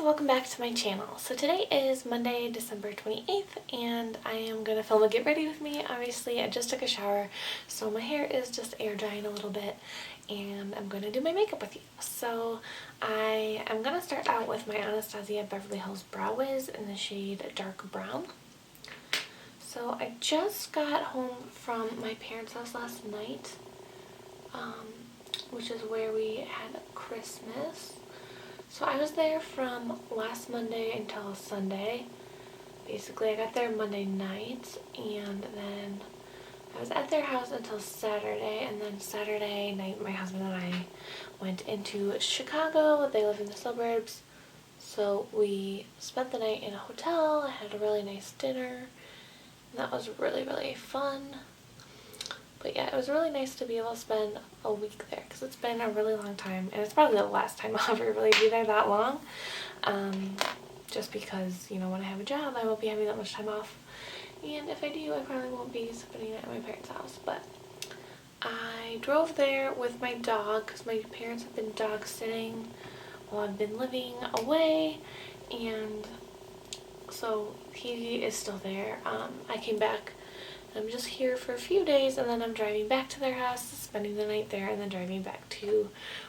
welcome back to my channel. So today is Monday, December 28th, and I am going to film a get ready with me. Obviously, I just took a shower, so my hair is just air drying a little bit, and I'm going to do my makeup with you. So I am going to start out with my Anastasia Beverly Hills Brow Wiz in the shade Dark Brown. So I just got home from my parents' house last night, which is where we had Christmas. So I was there from last Monday until Sunday. Basically, I got there Monday night, and then I was at their house until Saturday, and then Saturday night my husband and I went into Chicago. They live in the suburbs, so we spent the night in a hotel. I had a really nice dinner, and that was really fun. But yeah, it was really nice to be able to spend a week there, because it's been a really long time, and it's probably the last time I'll ever really be there that long. Just because, you know, when I have a job, I won't be having that much time off. And if I do, I probably won't be spending it at my parents' house. But I drove there with my dog, because my parents have been dog sitting while I've been living away. And so he is still there. I came back. I'm just here for a few days, and then I'm driving back to their house, spending the night there, and then driving back to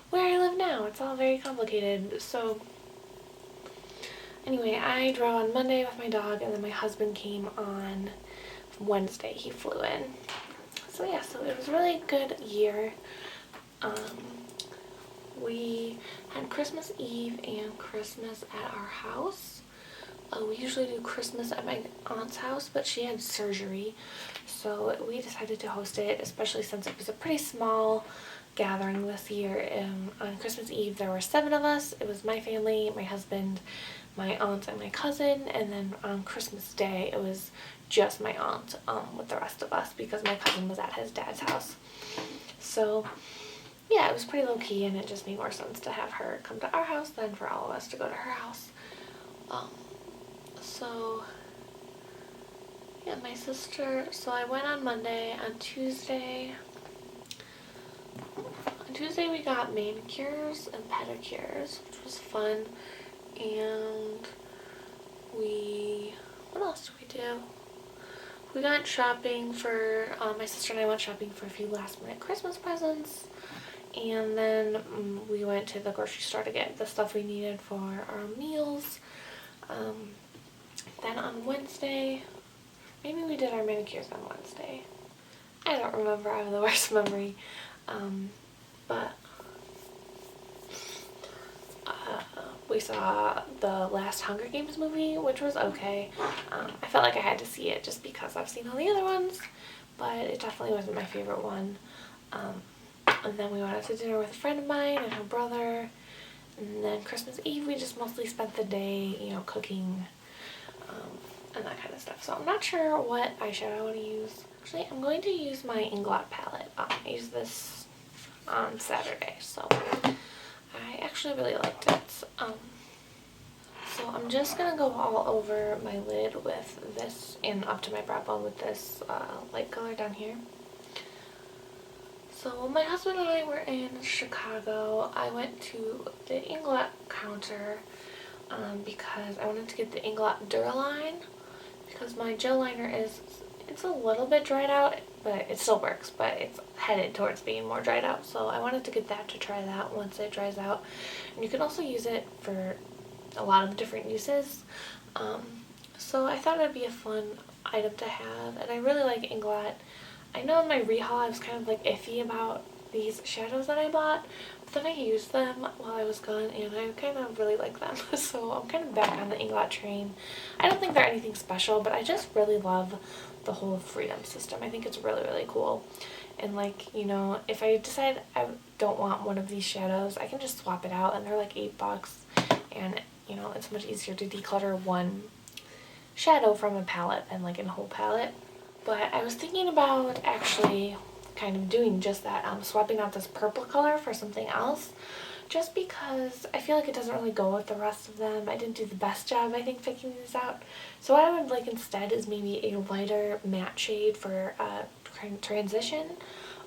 where I live now. It's all very complicated. So anyway, I drove on Monday with my dog, and then my husband came on Wednesday. He flew in. So yeah, so it was a really good year. We had Christmas Eve and Christmas at our house. We usually do Christmas at my aunt's house, but she had surgery, so we decided to host it, especially since it was a pretty small gathering this year. On Christmas Eve, there were 7 of us. It was my family, my husband, my aunt, and my cousin, and then on Christmas Day, it was just my aunt with the rest of us, because my cousin was at his dad's house. So yeah, it was pretty low-key, and it just made more sense to have her come to our house than for all of us to go to her house. So yeah, my sister, so I went on Monday. On Tuesday we got manicures and pedicures, which was fun. And what else did we do? We went shopping for, my sister and I went shopping for a few last minute Christmas presents. And then we went to the grocery store to get the stuff we needed for our meals. Then on Wednesday, maybe we did our manicures on Wednesday. I don't remember, I have the worst memory. But we saw the last Hunger Games movie, which was okay. I felt like I had to see it just because I've seen all the other ones, but it definitely wasn't my favorite one. And then we went out to dinner with a friend of mine and her brother. And then Christmas Eve, we just mostly spent the day, you know, cooking and that kind of stuff. So I'm not sure what eyeshadow I want to use. Actually, I'm going to use my Inglot palette. I used this on Saturday, so I actually really liked it. So I'm just going to go all over my lid with this, and up to my brow bone with this light color down here. So my husband and I were in Chicago. I went to the Inglot counter because I wanted to get the Inglot Duraline, because my gel liner it's a little bit dried out, but it still works, but it's headed towards being more dried out. So I wanted to get that to try that once it dries out. And you can also use it for a lot of different uses. So I thought it would be a fun item to have, and I really like Inglot. I know in my rehaul I was kind of like iffy about these shadows that I bought, but then I used them while I was gone, and I kind of really like them. So I'm kind of back on the Inglot train. I don't think they're anything special, but I just really love the whole Freedom system. I think it's really cool. And like, you know, if I decide I don't want one of these shadows, I can just swap it out, and they're like $8, and you know, it's much easier to declutter one shadow from a palette than like a whole palette. But I was thinking about actually kind of doing just that, swapping out this purple color for something else, just because I feel like it doesn't really go with the rest of them. I didn't do the best job, I think, picking these out. So what I would like instead is maybe a lighter matte shade for transition,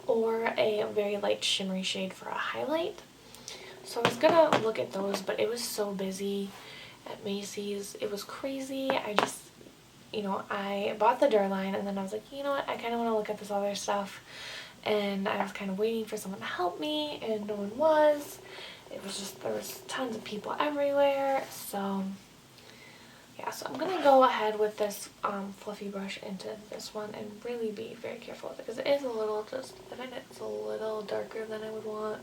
or a very light shimmery shade for a highlight. So I was gonna look at those, but it was so busy, at Macy's. It was crazy. I just, I bought the Durline and then I was like, you know what, I kind of want to look at this other stuff. And I was kind of waiting for someone to help me, and no one was. It was just, there was tons of people everywhere. So yeah, so I'm going to go ahead with this fluffy brush into this one and really be very careful with it, because it is a little just, I find it's a little darker than I would want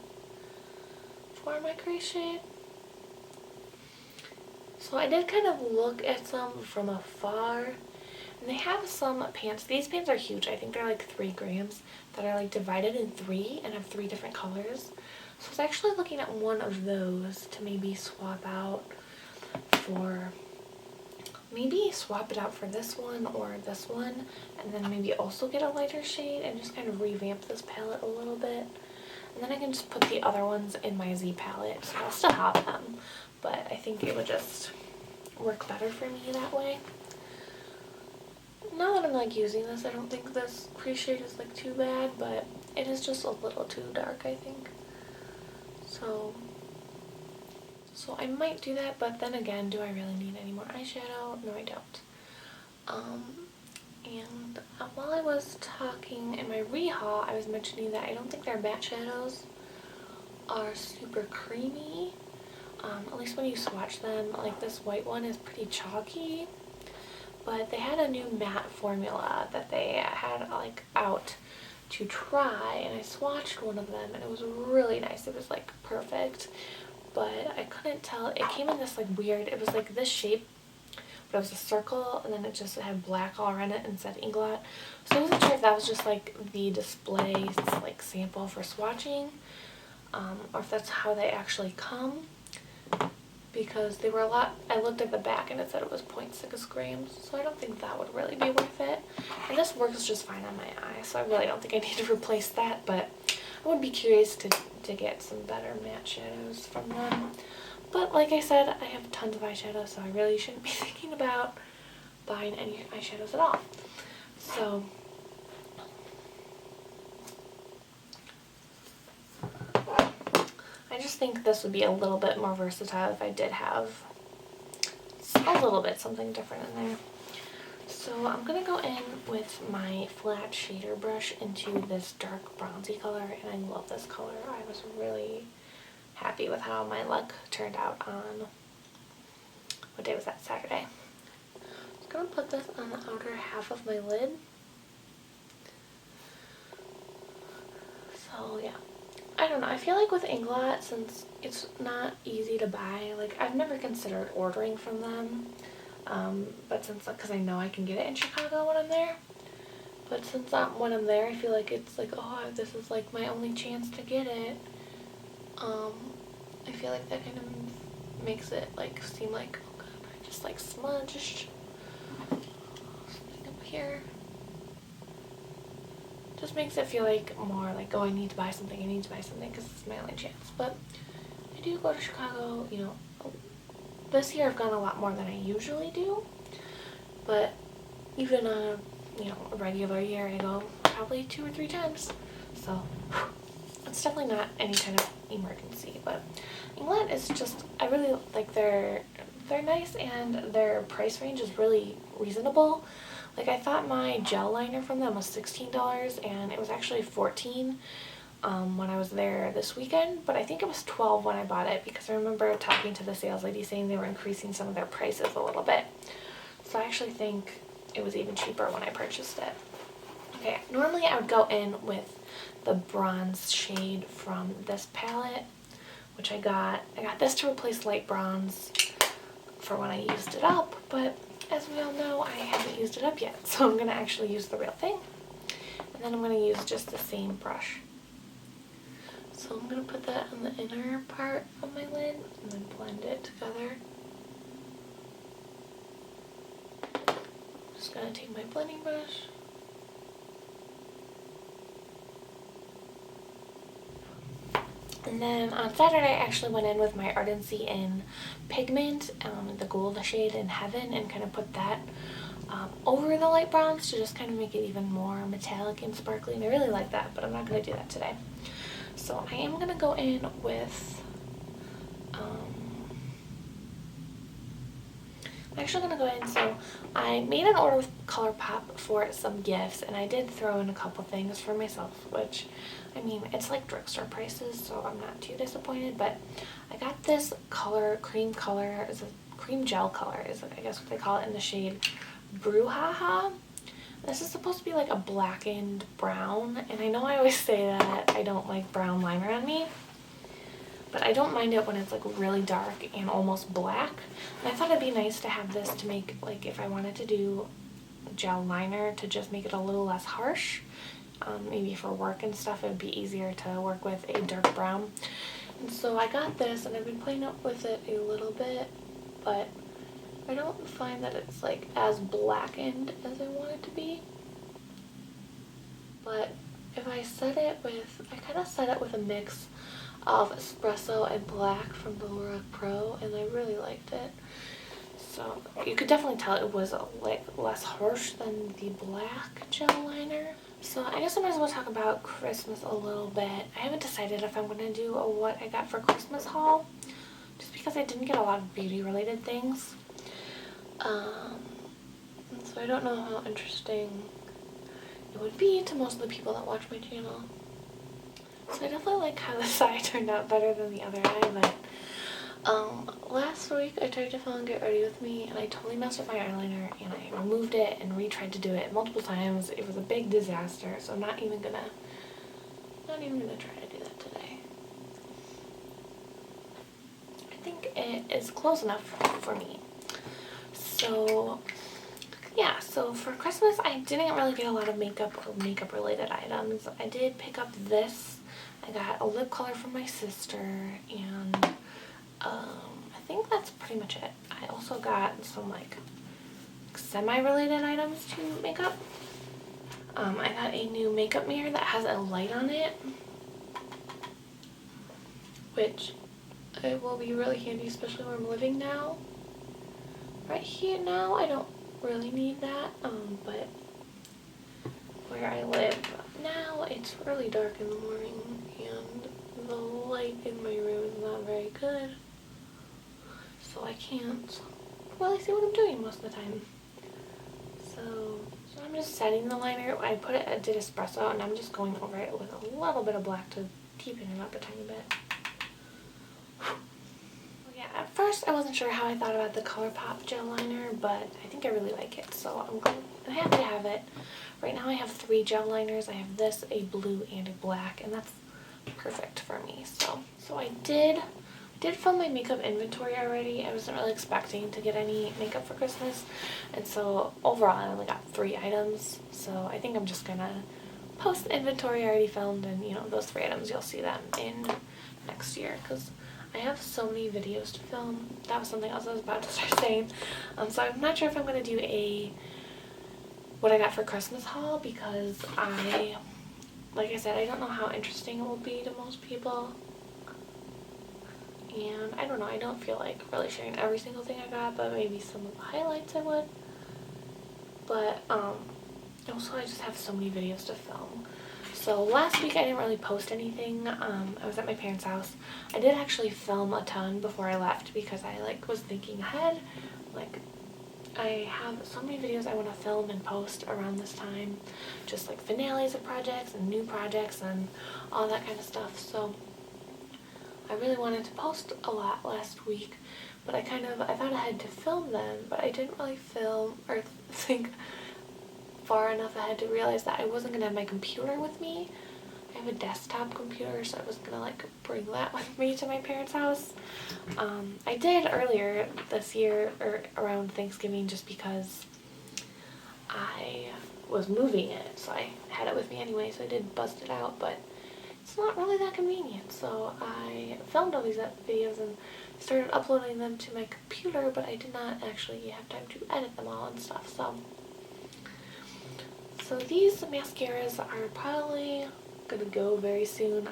for my crease shade. So I did kind of look at some from afar, and they have some pants. These pants are huge. I think they're like 3 grams that are like divided in 3 and have 3 different colors. So I was actually looking at one of those to maybe swap out for, maybe swap it out for this one or this one, and then maybe also get a lighter shade and just kind of revamp this palette a little bit. And then I can just put the other ones in my Z palette. So I'll still have them, but I think it would just work better for me that way. Now that I'm like using this, I don't think this crease shade is like too bad, but it is just a little too dark, I think. So I might do that, but then again, do I really need any more eyeshadow? No, I don't. And while I was talking in my rehaul, I was mentioning that I don't think their matte shadows are super creamy. At least when you swatch them, like this white one is pretty chalky. But they had a new matte formula that they had like out to try, and I swatched one of them and it was really nice. It was like perfect, but I couldn't tell. It came in this like weird, it was like this shape, but it was a circle, and then it just had black all around it and said Inglot. So I wasn't sure if that was just like the display like sample for swatching, or if that's how they actually come, because they were a lot. I looked at the back and it said it was 0.6 grams, so I don't think that would really be worth it. And this works just fine on my eye, so I really don't think I need to replace that, but I would be curious to get some better matte shadows from them. But like I said, I have tons of eyeshadow, so I really shouldn't be thinking about buying any eyeshadows at all. So I just think this would be a little bit more versatile if I did have a little bit something different in there. So I'm going to go in with my flat shader brush into this dark bronzy color, and I love this color. I was really happy with how my look turned out on, what day was that? Saturday. I'm just going to put this on the outer half of my lid. So yeah, I don't know, I feel like with Inglot, since it's not easy to buy, like I've never considered ordering from them, but since, because I know I can get it in Chicago when I'm there, but since when I'm there, I feel like it's like, oh, this is like my only chance to get it. I feel like that kind of makes it like seem like, oh god, I just like smudged something up here. Just makes it feel like more like, oh, I need to buy something because it's my only chance. But I do go to Chicago, this year I've gone a lot more than I usually do, but even a regular year I go probably 2 or 3 times, so it's definitely not any kind of emergency. But Inglot is just, I really like they're nice, and their price range is really reasonable. Like I thought my gel liner from them was $16, and it was actually $14 when I was there this weekend, but I think it was $12 when I bought it, because I remember talking to the sales lady saying they were increasing some of their prices a little bit. So I actually think it was even cheaper when I purchased it. Okay, normally I would go in with the bronze shade from this palette, which I got this to replace light bronze for when I used it up, but as we all know, I haven't used it up yet, so I'm going to actually use the real thing. And then I'm going to use just the same brush. So I'm going to put that on the inner part of my lid and then blend it together. Just going to take my blending brush. And then on Saturday, I actually went in with my Ardency in Pigment, the gold shade in Heaven, and kind of put that over the light bronze to just kind of make it even more metallic and sparkly. And I really like that, but I'm not going to do that today. So I am going to go in with I'm actually going to go ahead and so I made an order with ColourPop for some gifts, and I did throw in a couple things for myself, which, I mean, it's like drugstore prices, so I'm not too disappointed, but I got this cream gel color, is I guess what they call it, in the shade Brouhaha. This is supposed to be like a blackened brown, and I know I always say that I don't like brown liner on me, but I don't mind it when it's like really dark and almost black. And I thought it'd be nice to have this to make, like, if I wanted to do gel liner, to just make it a little less harsh. Maybe for work and stuff, it would be easier to work with a dark brown. And so I got this, and I've been playing with it a little bit, but I don't find that it's like as blackened as I want it to be. But if I set it with, I kind of set it with a mix of espresso and black from the Lorac Pro, and I really liked it. So you could definitely tell it was like less harsh than the black gel liner. So I guess I might as well talk about Christmas a little bit. I haven't decided if I'm going to do a what I got for Christmas haul, just because I didn't get a lot of beauty related things. So I don't know how interesting it would be to most of the people that watch my channel. So I definitely like how this eye turned out better than the other eye, but last week I tried to film Get Ready With Me, and I totally messed up my eyeliner, and I removed it and retried to do it multiple times. It was a big disaster, so I'm not even gonna try to do that today. I think it is close enough for me. So yeah, so for Christmas I didn't really get a lot of makeup or makeup related items. I did pick up this. I got a lip color from my sister, and I think that's pretty much it. I also got some like semi-related items to makeup. I got a new makeup mirror that has a light on it, which it will be really handy, especially where I'm living now. Right here now, I don't really need that, but where I live now, it's really dark in the morning, and the light in my room is not very good, so I can't really see what I'm doing most of the time. So I'm just setting the liner. I did espresso, and I'm just going over it with a little bit of black to deepen it up a tiny bit. Yeah, at first I wasn't sure how I thought about the ColourPop gel liner, but I think I really like it, so I'm happy to have it. Right now I have 3 gel liners. I have this, a blue, and a black, and that's perfect for me. So I did film my makeup inventory already. I wasn't really expecting to get any makeup for Christmas, and so overall I only got 3 items. So I think I'm just gonna post the inventory I already filmed, and you know, those 3 items, you'll see them in next year, because I have so many videos to film. That was something else I was about to start saying. So I'm not sure if I'm going to do a what I got for Christmas haul, because like I said, I don't know how interesting it will be to most people. And I don't know, I don't feel like really sharing every single thing I got, but maybe some of the highlights I would. But also I just have so many videos to film. So last week I didn't really post anything. I was at my parents' house. I did actually film a ton before I left, because I was thinking ahead. Like, I have so many videos I want to film and post around this time, just like finales of projects and new projects and all that kind of stuff. So I really wanted to post a lot last week, but I thought ahead to film them, but I didn't really film or think far enough ahead to realize that I wasn't going to have my computer with me. I have a desktop computer, so I wasn't going to like bring that with me to my parents' house. I did earlier this year, or around Thanksgiving, just because I was moving it, so I had it with me anyway, so I did bust it out, but it's not really that convenient. So I filmed all these videos and started uploading them to my computer, but I did not actually have time to edit them all and stuff. So these mascaras are probably gonna go very soon.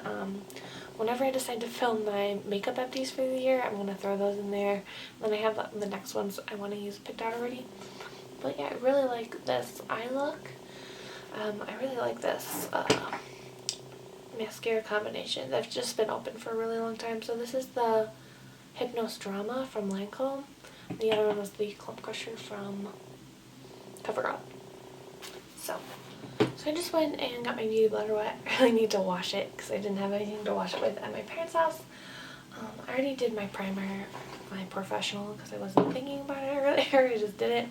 Whenever I decide to film my makeup empties for the year, I'm gonna throw those in there. Then I have the next ones I want to use picked out already. But yeah, I really like this eye look. I really like this mascara combination that's just been open for a really long time. So this is the Hypnos Drama from Lancome. The other one was the Clump Crusher from CoverUp. So I just went and got my beauty blender wet. I really need to wash it because I didn't have anything to wash it with at my parents' house. I already did my primer, my professional, because I wasn't thinking about it earlier. I just did it.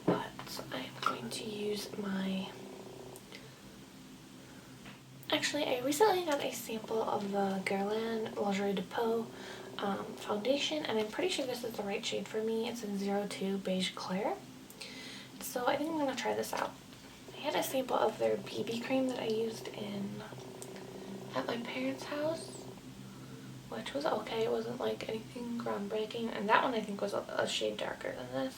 But I'm going to use my... Actually, I recently got a sample of the Guerlain Lingerie de Peau foundation, and I'm pretty sure this is the right shade for me. It's in 02 Beige Clair. So I think I'm going to try this out. I had a sample of their BB cream that I used at my parents' house, which was okay. It wasn't like anything groundbreaking, and that one I think was a shade darker than this.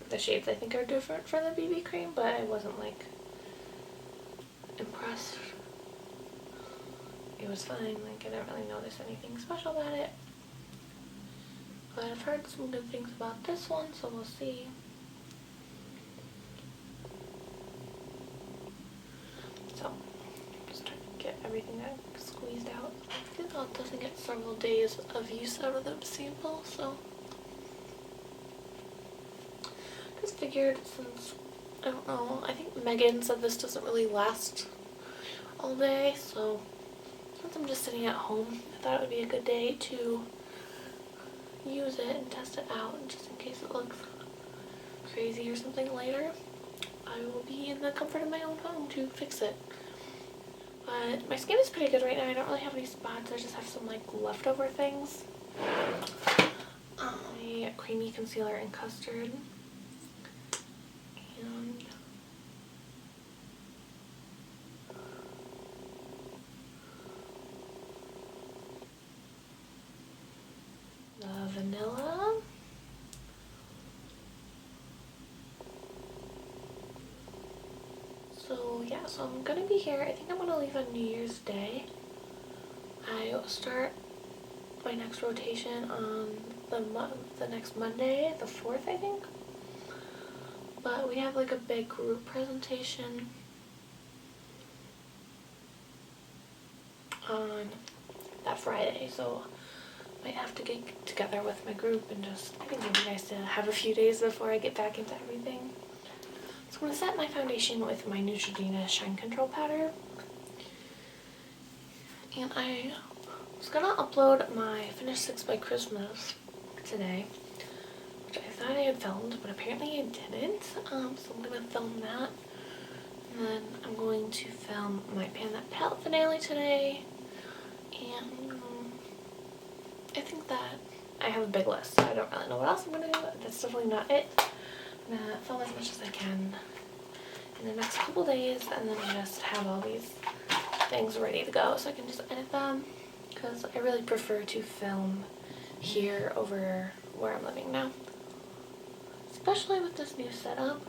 The shades I think are different for the BB cream, but I wasn't like impressed. It was fine, like I didn't really notice anything special about it. But I've heard some good things about this one, so we'll see. So, just trying to get everything that squeezed out. I think I'll definitely get several days of use out of the sample, so. Just figured since, I don't know, I think Megan said this doesn't really last all day, so since I'm just sitting at home, I thought it would be a good day to use it and test it out, just in case it looks crazy or something later. I will be in the comfort of my own home to fix it. But my skin is pretty good right now. I don't really have any spots. I just have some like leftover things. My creamy concealer in custard. And the vanilla. So yeah, so I'm gonna be here. I think I'm gonna leave on New Year's Day. I will start my next rotation on the next Monday, the 4th, I think. But we have like a big group presentation on that Friday, so I might have to get together with my group and just, I think it'd be nice to have a few days before I get back into everything. So I'm going to set my foundation with my Neutrogena Shine Control Powder. And I was going to upload my Finish 6 by Christmas today, which I thought I had filmed, but apparently I didn't. So I'm going to film that. And then I'm going to film my Pan That Palette finale today. And I think that I have a big list, so I don't really know what else I'm going to do, but that's definitely not it. I'm going to film as much as I can in the next couple days, and then just have all these things ready to go so I can just edit them, because I really prefer to film here over where I'm living now, especially with this new setup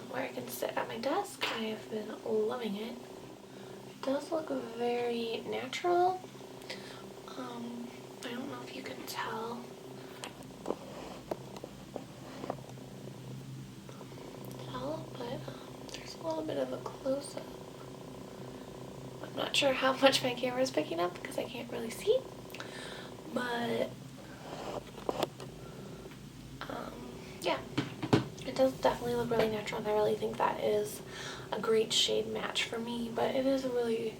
where I can sit at my desk. I have been loving it. It does look very natural. I don't know if you can tell. But there's a little bit of a close-up. I'm not sure how much my camera is picking up because I can't really see, but yeah, it does definitely look really natural, and I really think that is a great shade match for me. But it is a really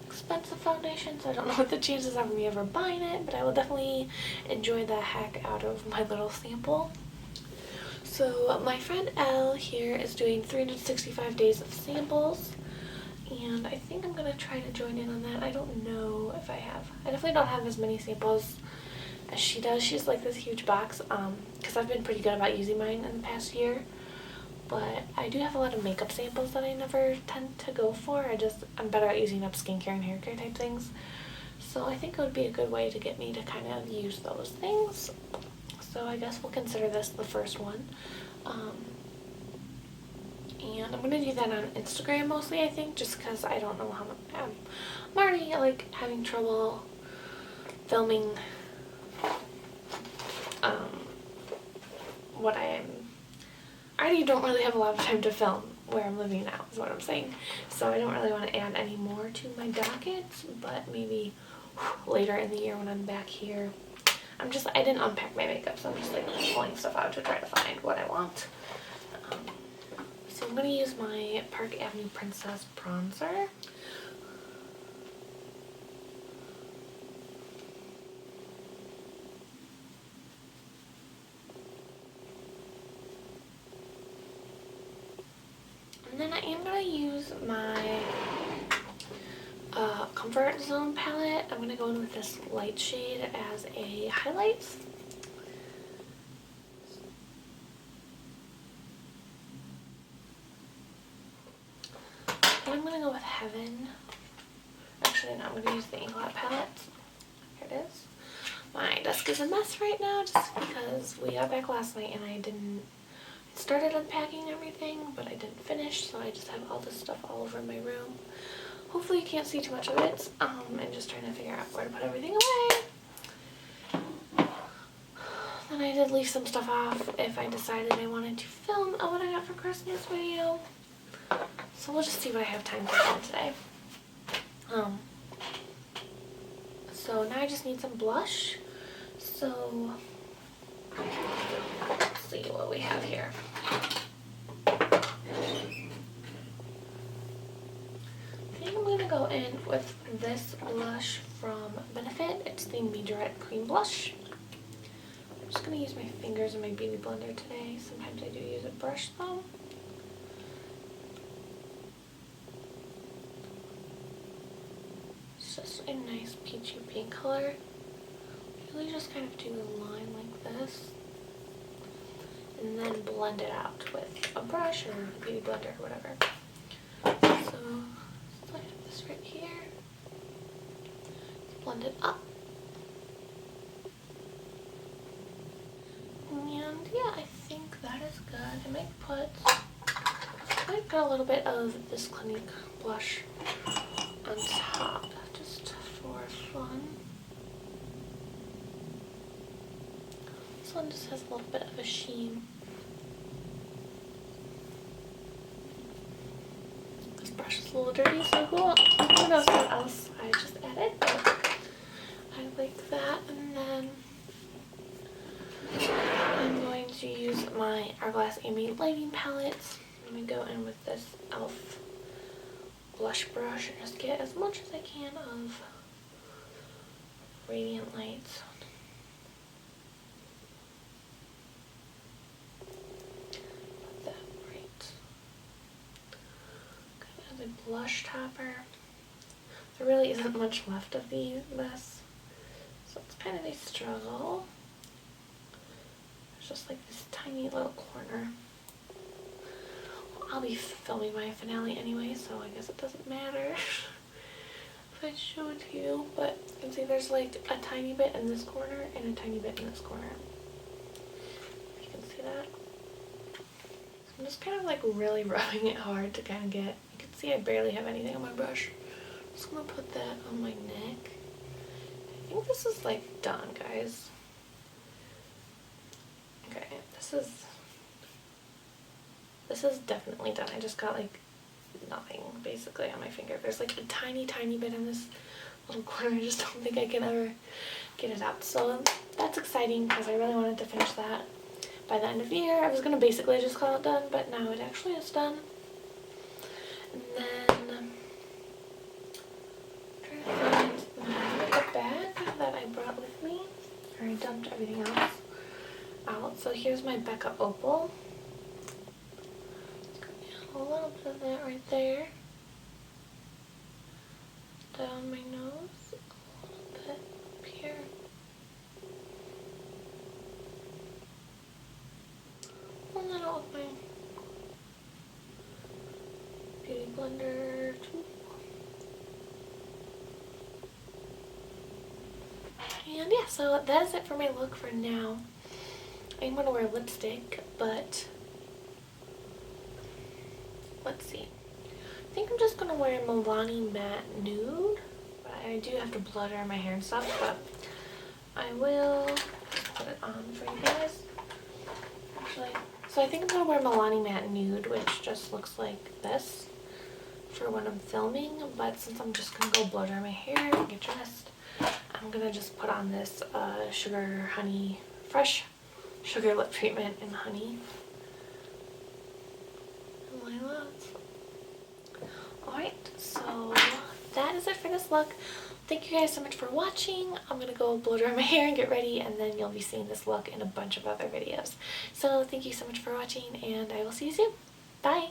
expensive foundation, so I don't know what the chances are of me ever buying it, but I will definitely enjoy the heck out of my little sample. So my friend Elle here is doing 365 days of samples, and I think I'm going to try to join in on that. I don't know if I have. I definitely don't have as many samples as she does. She's like this huge box, because I've been pretty good about using mine in the past year. But I do have a lot of makeup samples that I never tend to go for. I'm better at using up skincare and hair care type things. So I think it would be a good way to get me to kind of use those things. So I guess we'll consider this the first one. And I'm going to do that on Instagram mostly, I think, just because I don't know how much. I'm already like having trouble filming what I already don't really have a lot of time to film where I'm living now is what I'm saying. So I don't really want to add any more to my dockets, but maybe later in the year when I'm back here. I didn't unpack my makeup, so I'm just like pulling stuff out to try to find what I want. So I'm going to use my Park Avenue Princess bronzer. And then I am going to use my Comfort Zone palette. I'm going to go in with this light shade as a highlight. And I'm going to go with Heaven. Actually, no, I'm going to use the Inglot palette. Here it is. My desk is a mess right now just because we got back last night and I started unpacking everything, but I didn't finish, so I just have all this stuff all over my room. Hopefully you can't see too much of it. I'm just trying to figure out where to put everything away. Then I did leave some stuff off if I decided I wanted to film a what I got for Christmas video. So we'll just see what I have time to film today. So now I just need some blush. So let's see what we have here. I'm going to go in with this blush from Benefit. It's the Majorette Cream Blush. I'm just going to use my fingers and my beauty blender today. Sometimes I do use a brush though. It's just a nice peachy pink color. Really just kind of do a line like this. And then blend it out with a brush or a beauty blender or whatever. So I have this right here. Blend it up. And yeah, I think that is good. I might put a little bit of this Clinique blush on top, just for fun. This one just has a little bit of a sheen. This brush is a little dirty, so who knows what else I just added, but I like that. And then I'm going to use my Hourglass Amy lighting palette. I'm going to go in with this e.l.f. blush brush and just get as much as I can of Radiant Lights. Put that right as a blush topper. There really isn't much left of this, so it's kind of a struggle. There's just like this tiny little corner. I'll be filming my finale anyway, so I guess it doesn't matter if I show it to you, but you can see there's like a tiny bit in this corner and a tiny bit in this corner. If you can see that. So I'm just kind of like really rubbing it hard to kind of get, you can see I barely have anything on my brush. I'm just going to put that on my neck. I think this is like done, guys. Okay, this is definitely done. I just got like nothing basically on my finger. There's like a tiny bit in this little corner. I just don't think I can ever get it out. So that's exciting because I really wanted to finish that by the end of the year. I was going to basically just call it done, but now it actually is done. And then I'm trying to find my makeup bag that I brought with me. I already dumped everything else out. So here's my Becca Opal. A little bit of that right there. Down my nose. A little bit up here. And then I'll with my beauty blender too. And yeah, so that is it for my look for now. I'm going to wear lipstick, but let's see. I think I'm just going to wear Milani Matte Nude. But I do have to blow dry my hair and stuff, but I will put it on for you guys. Actually, So I think I'm going to wear Milani Matte Nude, which just looks like this for when I'm filming. But since I'm just going to go blow dry my hair and get dressed, I'm going to just put on this Sugar Honey, Fresh Sugar Lip Treatment in Honey. And my lips. Alright, so that is it for this look. Thank you guys so much for watching. I'm going to go blow dry my hair and get ready, and then you'll be seeing this look in a bunch of other videos. So thank you so much for watching, and I will see you soon. Bye!